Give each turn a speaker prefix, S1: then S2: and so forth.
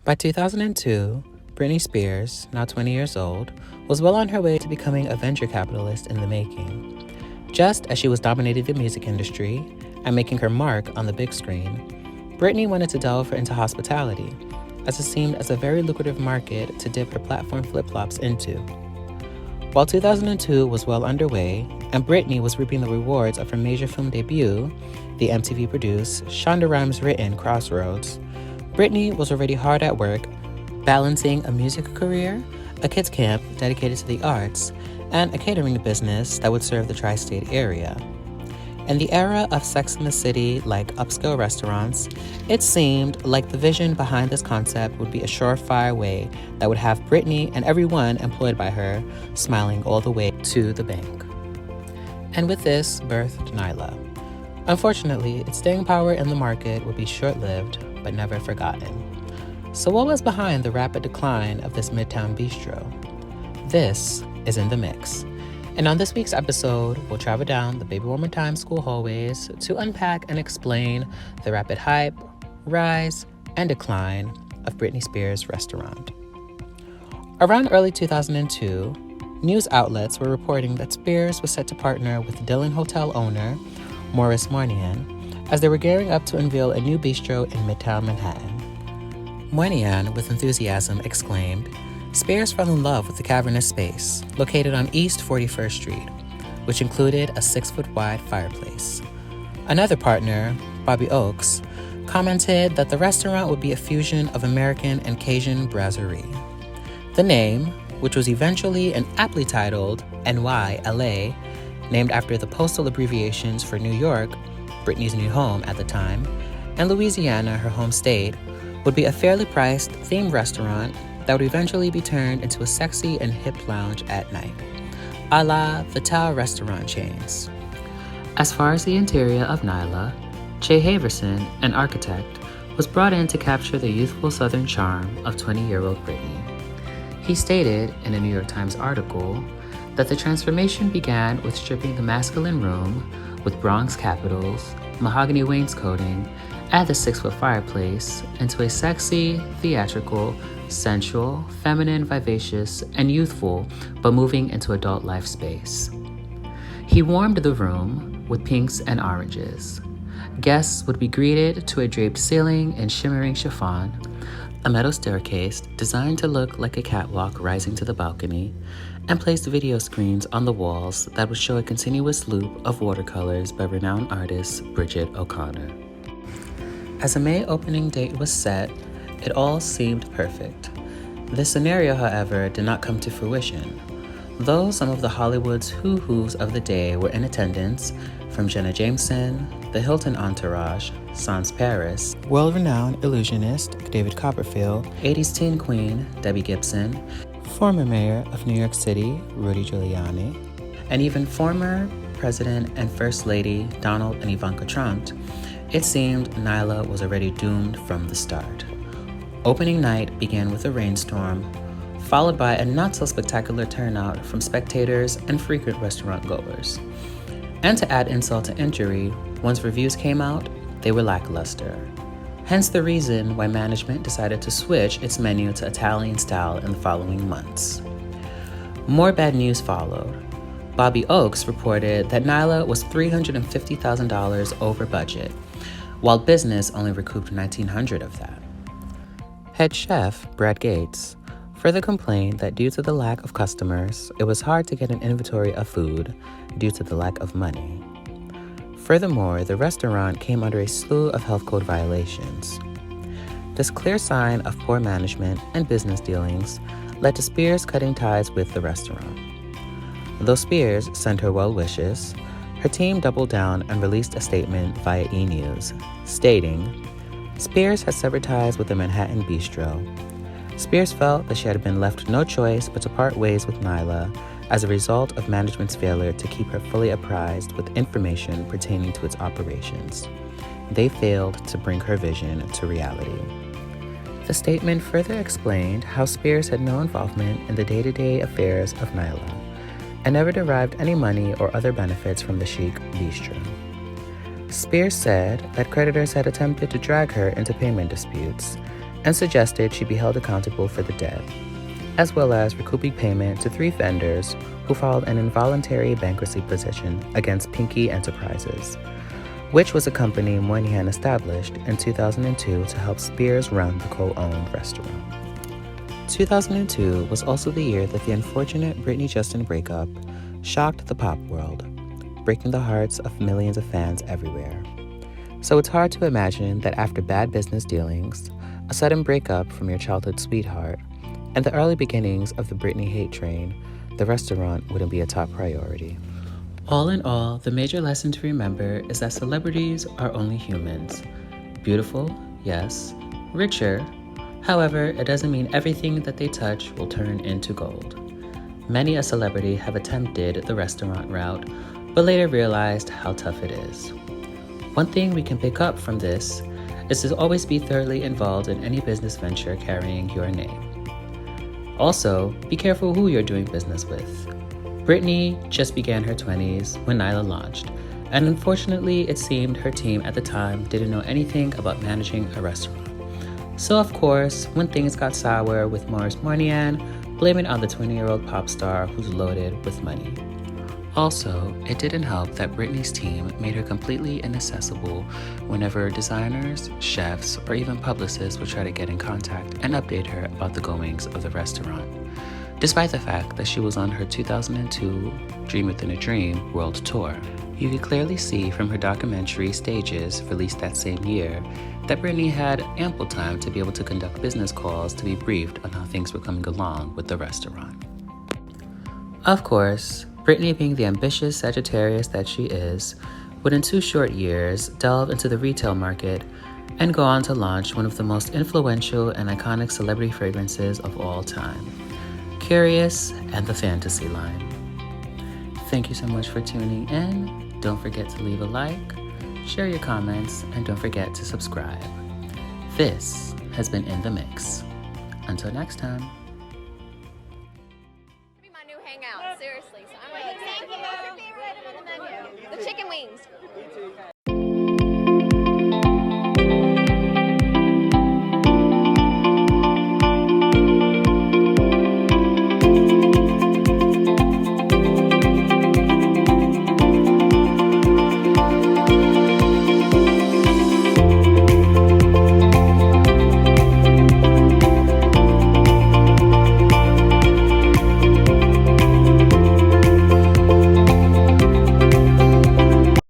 S1: By 2002, Britney Spears, now 20 years old, was well on her way to becoming a venture capitalist in the making. Just as she was dominating the music industry and making her mark on the big screen, Britney wanted to delve into hospitality, as it seemed as a very lucrative market to dip her platform flip-flops into. While 2002 was well underway, and Britney was reaping the rewards of her major film debut, the MTV-produced, Shonda Rhimes-written Crossroads, Britney was already hard at work, balancing a music career, a kids camp dedicated to the arts, and a catering business that would serve the tri-state area. In the era of Sex and the City like upscale restaurants, it seemed like the vision behind this concept would be a surefire way that would have Britney and everyone employed by her smiling all the way to the bank. And with this birthed NYLA. Unfortunately, its staying power in the market would be short-lived, but never forgotten. So what was behind the rapid decline of this Midtown bistro? This is In the Mix. And on this week's episode, we'll travel down the baby warmer time school hallways to unpack and explain the rapid hype, rise, and decline of Britney Spears' restaurant. Around early 2002, news outlets were reporting that Spears was set to partner with Dylan Hotel owner Maurice Moynihan as they were gearing up to unveil a new bistro in Midtown Manhattan. Moynihan, with enthusiasm, exclaimed, "Spears fell in love with the cavernous space located on East 41st Street, which included a 6-foot-wide fireplace." Another partner, Bobby Oakes, commented that the restaurant would be a fusion of American and Cajun brasserie. The name, which was eventually and aptly titled NYLA, named after the postal abbreviations for New York, Britney's new home at the time, and Louisiana, her home state, would be a fairly priced themed restaurant that would eventually be turned into a sexy and hip lounge at night, a la the Tao restaurant chains. As far as the interior of NYLA, Jay Haverson, an architect, was brought in to capture the youthful southern charm of 20-year-old Britney. He stated in a New York Times article that the transformation began with stripping the masculine room with bronze capitals, mahogany wainscoting, and the 6-foot fireplace into a sexy, theatrical, sensual, feminine, vivacious, and youthful, but moving into adult life space. He warmed the room with pinks and oranges. Guests would be greeted to a draped ceiling in shimmering chiffon, a metal staircase designed to look like a catwalk rising to the balcony, and placed video screens on the walls that would show a continuous loop of watercolors by renowned artist Bridget O'Connor. As a May opening date was set, it all seemed perfect. This scenario, however, did not come to fruition. Though some of the Hollywood's who-whos of the day were in attendance, from Jenna Jameson, the Hilton entourage, Sans Paris, world-renowned illusionist David Copperfield, 80s teen queen Debbie Gibson, former mayor of New York City Rudy Giuliani, and even former President and First Lady Donald and Ivanka Trump, it seemed NYLA was already doomed from the start. Opening night began with a rainstorm, followed by a not-so-spectacular turnout from spectators and frequent restaurant goers. And to add insult to injury, once reviews came out, they were lackluster. Hence the reason why management decided to switch its menu to Italian style in the following months. More bad news followed. Bobby Oakes reported that NYLA was $350,000 over budget, while business only recouped $1,900 of that. Head chef Brad Gates further complained that due to the lack of customers, it was hard to get an inventory of food due to the lack of money. Furthermore, the restaurant came under a slew of health code violations. This clear sign of poor management and business dealings led to Spears cutting ties with the restaurant. Though Spears sent her well wishes, her team doubled down and released a statement via E! Stating, Spears has severed ties with the Manhattan Bistro. Spears felt that she had been left no choice but to part ways with NYLA as a result of management's failure to keep her fully apprised with information pertaining to its operations. They failed to bring her vision to reality. The statement further explained how Spears had no involvement in the day-to-day affairs of NYLA and never derived any money or other benefits from the chic bistro. Spears said that creditors had attempted to drag her into payment disputes, and suggested she be held accountable for the debt, as well as recouping payment to 3 vendors who filed an involuntary bankruptcy petition against Pinky Enterprises, which was a company Moynihan established in 2002 to help Spears run the co-owned restaurant. 2002 was also the year that the unfortunate Britney-Justin breakup shocked the pop world, breaking the hearts of millions of fans everywhere. So it's hard to imagine that after bad business dealings, a sudden breakup from your childhood sweetheart, and the early beginnings of the Britney hate train, the restaurant wouldn't be a top priority. All in all, the major lesson to remember is that celebrities are only humans. Beautiful, yes. Richer. However, it doesn't mean everything that they touch will turn into gold. Many a celebrity have attempted the restaurant route, but later realized how tough it is. One thing we can pick up from this is to always be thoroughly involved in any business venture carrying your name. Also, be careful who you're doing business with. Britney just began her 20s when NYLA launched, and unfortunately it seemed her team at the time didn't know anything about managing a restaurant. So of course, when things got sour with Morris Moynihan, blame it on the 20-year-old pop star who's loaded with money. Also, it didn't help that Britney's team made her completely inaccessible whenever designers, chefs, or even publicists would try to get in contact and update her about the goings of the restaurant. Despite the fact that she was on her 2002 Dream Within a Dream world tour, you could clearly see from her documentary Stages, released that same year, that Britney had ample time to be able to conduct business calls to be briefed on how things were coming along with the restaurant. Of course, Britney, being the ambitious Sagittarius that she is, would in 2 short years delve into the retail market and go on to launch one of the most influential and iconic celebrity fragrances of all time, Curious and the Fantasy line. Thank you so much for tuning in. Don't forget to leave a like, share your comments, and don't forget to subscribe. This has been In the Mix. Until next time.